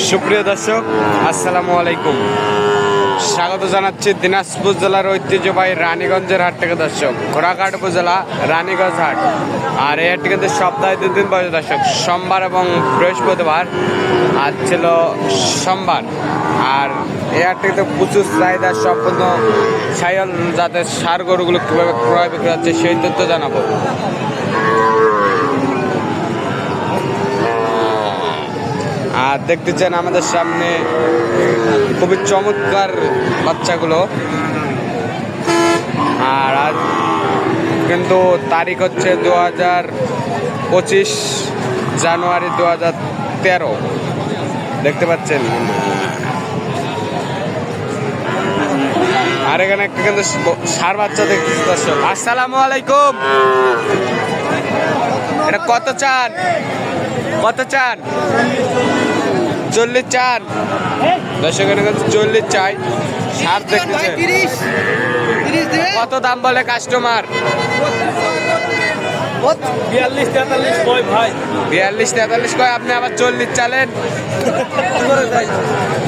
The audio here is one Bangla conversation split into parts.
সুপ্রিয় দর্শক, আসসালামু আলাইকুম। স্বাগত জানাচ্ছি দিনাজপুর জেলার ঐতিহ্যবাহী রানীগঞ্জের হাট থেকে। দর্শক, ঘোড়াঘাট উপজেলা রানীগঞ্জ হাট। আর এই হাটটি কিন্তু সপ্তাহে 2 দিন বসে দর্শক, সোমবার এবং বৃহস্পতিবার। আজ ছিল সোমবার। আর এই হাটটি কিন্তু প্রচুর চাহিদা সম্পূর্ণ ছায়াল জাতের ষাঁড় গরুগুলো কীভাবে ক্রয় বিক্রি হচ্ছে সেই তথ্য জানাবো। আর দেখতেছেন আমাদের সামনে খুবই চমৎকার বাচ্চাগুলো। আর আজ কিন্তু তারিখ হচ্ছে 2025 জানুয়ারি 2013। দেখতে পাচ্ছেন। আর এখানে একটা কিন্তু ষাঁড় বাচ্চা দেখতেছি দর্শক। আসসালামু আলাইকুম। এটা কত চান? কত চান? 40 চান দর্শক। এখানে 40 চাই। ষাঁড় দেখতেছেন। কত দাম বলে কাস্টমার? 42-43 কয়। আপনি আবার 40 চালেন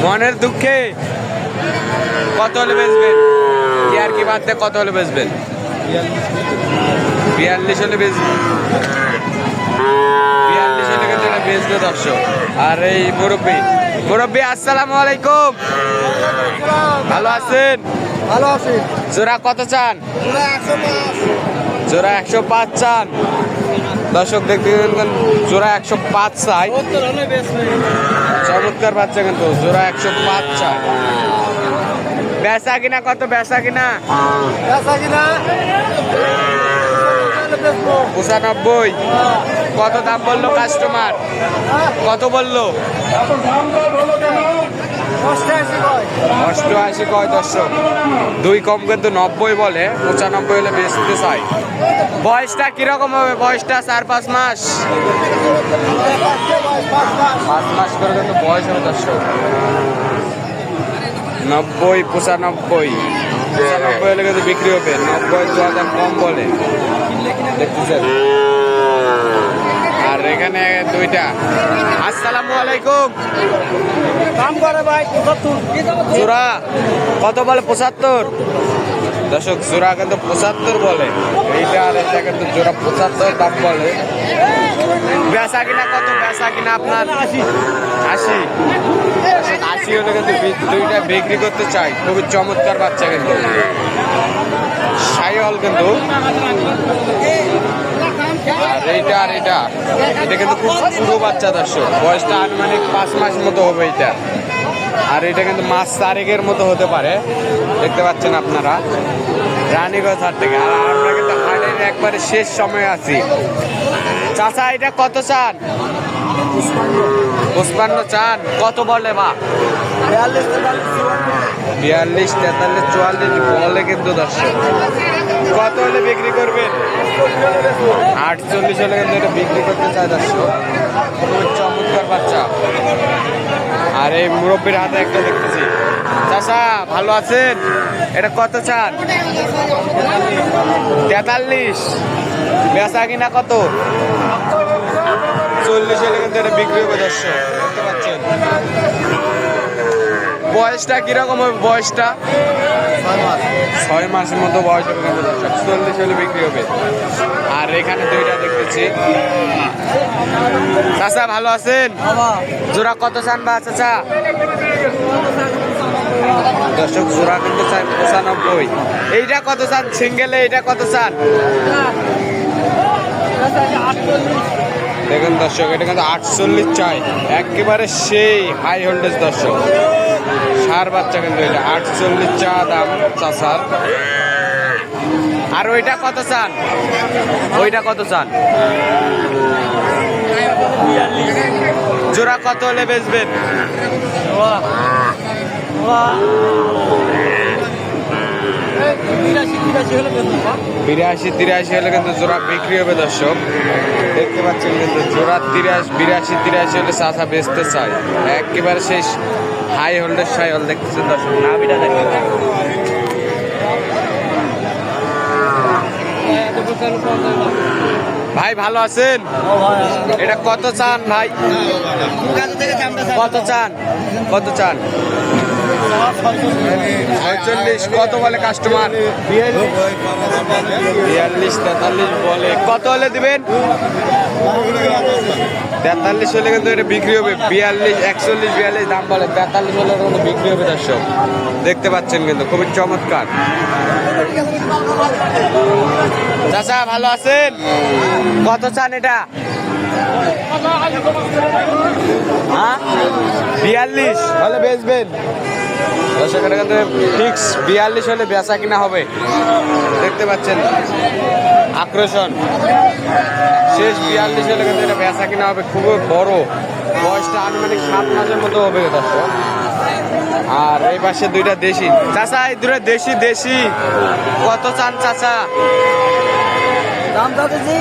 মনের দুঃখে। কত হলে বেচবেন? কি আর কি বাদ দিয়ে কত হলে বেচবেন? 42 হলে বেচবেন। 42 হলে কিন্তু এটা বেচবে দর্শক। আর এই মুরব্বী আসসালামু আলাইকুম। ভালো আছেন? ভালো আছি। জোড়া কত চান? জোড়া 105 চান দর্শক। দেখতে জোড়া 105 চাই। চমৎকার বাচ্চা কিন্তু। জোড়া 105 চাই। বেচা কিনা কত? বেচা কিনা 95। কত দাম বললো কাস্টমার? কত বললো? 88 কয় দর্শক। 2 কম কিন্তু 90 বলে। 95 হলে বেচতে চাই। বয়সটা কিরকম হবে? বয়সটা 4-5 মাস। 5 মাস করে কিন্তু বয়স হবে দর্শক। 90, 95 হলে কিন্তু বিক্রি হবে। 90 2000 কম বলে। দেখতেছেন। আর এখানে 2টা। আসসালামু আলাইকুম। জোড়া কত বলে? 75 দর্শক। জোড়া কিন্তু 75 বলে। এইটা আর এটা কিন্তু জোড়া 75 দাম বলে। বেচা কিনা কত? বেচা কিনা আপনার 80 হলে কিন্তু 2টা বিক্রি করতে চাই। খুবই চমৎকার বাচ্চা কিন্তু। সাইওয়াল কিন্তু। আর এটা কিন্তু খুব পুরো বাচ্চা দর্শক। বয়সটা আনুমানিক 5 মাস মতো হবে এটা। আর এটা কিন্তু মাস 4 মতো হতে পারে। দেখতে পাচ্ছেন আপনারা রানীগঞ্জ হাট থেকে। আর আমরা কিন্তু হাটের একবারে শেষ সময় আছি। চাচা এটা কত চান? 55 চান। কত বলে বা? 42, 43, 44 বলে কিন্তু দর্শক। কত হলে বিক্রি করবেন? 48 হলে কিন্তু এটা বিক্রি করতে চায় দর্শক। খুবই চমৎকার বাচ্চা। আর এই মুরব্বীর হাতে একটা দেখতেছি। চাচা ভালো আছেন? এটা কত চান? 43। বেচা কিনা কত? 40 হলে কিন্তু এটা বিক্রি হবে দর্শক। দেখতে পাচ্ছেন। বয়সটা কিরকম হবে? বয়সটা 6 মাসের মতো বয়স হবে কিন্তু দর্শক। 40 হলে বিক্রি হবে। আর এখানে 2টা দেখতেছি। চাচা ভালো আছেন? জোড়া কত চান বা চাচা? দর্শক জোড়া কিন্তু চাই 95। এইটা কত চান সিঙ্গেলে? এইটা কত চান? দেখুন দর্শক, এটা কিন্তু 48 চাই। একেবারে সেই হাই ভোল্টেজ দর্শক। ষাঁড় বাচ্চা কিন্তু এটা 48 চা দাম চাচার। আর ওইটা কত চান? ওইটা কত চান? জোড়া কত হলে বেচবেন? 82-83 হলে কিন্তু জোড়া বিক্রি হবে দর্শক। দেখতে পাচ্ছেন কিন্তু জোড়া 82-83 হলে চাচা বেচতে চাই। একেবারে সেই হাই হোল্ডের সাইল দেখতেছেন দর্শক। নাভিটা দেখতে ভাই ভালো আছেন? এটা কত চান ভাই? কত চান? কত চান? 46। কত বলে কাস্টমার? 42 43 বলে। কত হলে দিবেন? 43 হলে কিন্তু এটা বিক্রি হবে। 42 41 42 দাম বলে। 43 হলে কিন্তু বিক্রি হবে দর্শক। দেখতে পাচ্ছেন কিন্তু খুবই চমৎকার। চাচা ভালো আছেন? কত চান এটা? হ্যাঁ 42 হলে বেচবেন। দর্শক এটা কিন্তু ফিক্স 42 হলে বেচা কিনা হবে। দেখতে পাচ্ছেন আকর্ষণ শেষ 42 হলে কিন্তু এটা বেচা কিনা হবে। খুবই বড়, বয়সটা আনুমানিক 7 মাসের মতো হবে দর্শক। আর এই পাশে দুইটা দেশি। চাচা এই দুটো দেশি দেশি কত চান চাচা? দাম চাচ্ছি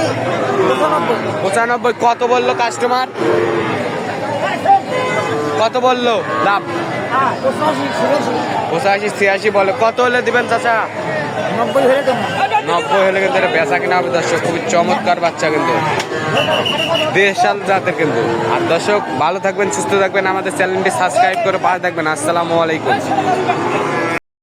95। কত বললো কাস্টমার? কত বললো দাম? 85 86 বলে। কত হলে দিবেন চাচা? 90 হলে কিন্তু এটা বেচা কিনা হবে দর্শক। খুবই চমৎকার বাচ্চা কিন্তু, দেশাল জাতের কিন্তু। আর দর্শক ভালো থাকবেন, সুস্থ থাকবেন, আমাদের চ্যানেলটি সাবস্ক্রাইব করে পাশে থাকবেন। আসসালামু আলাইকুম।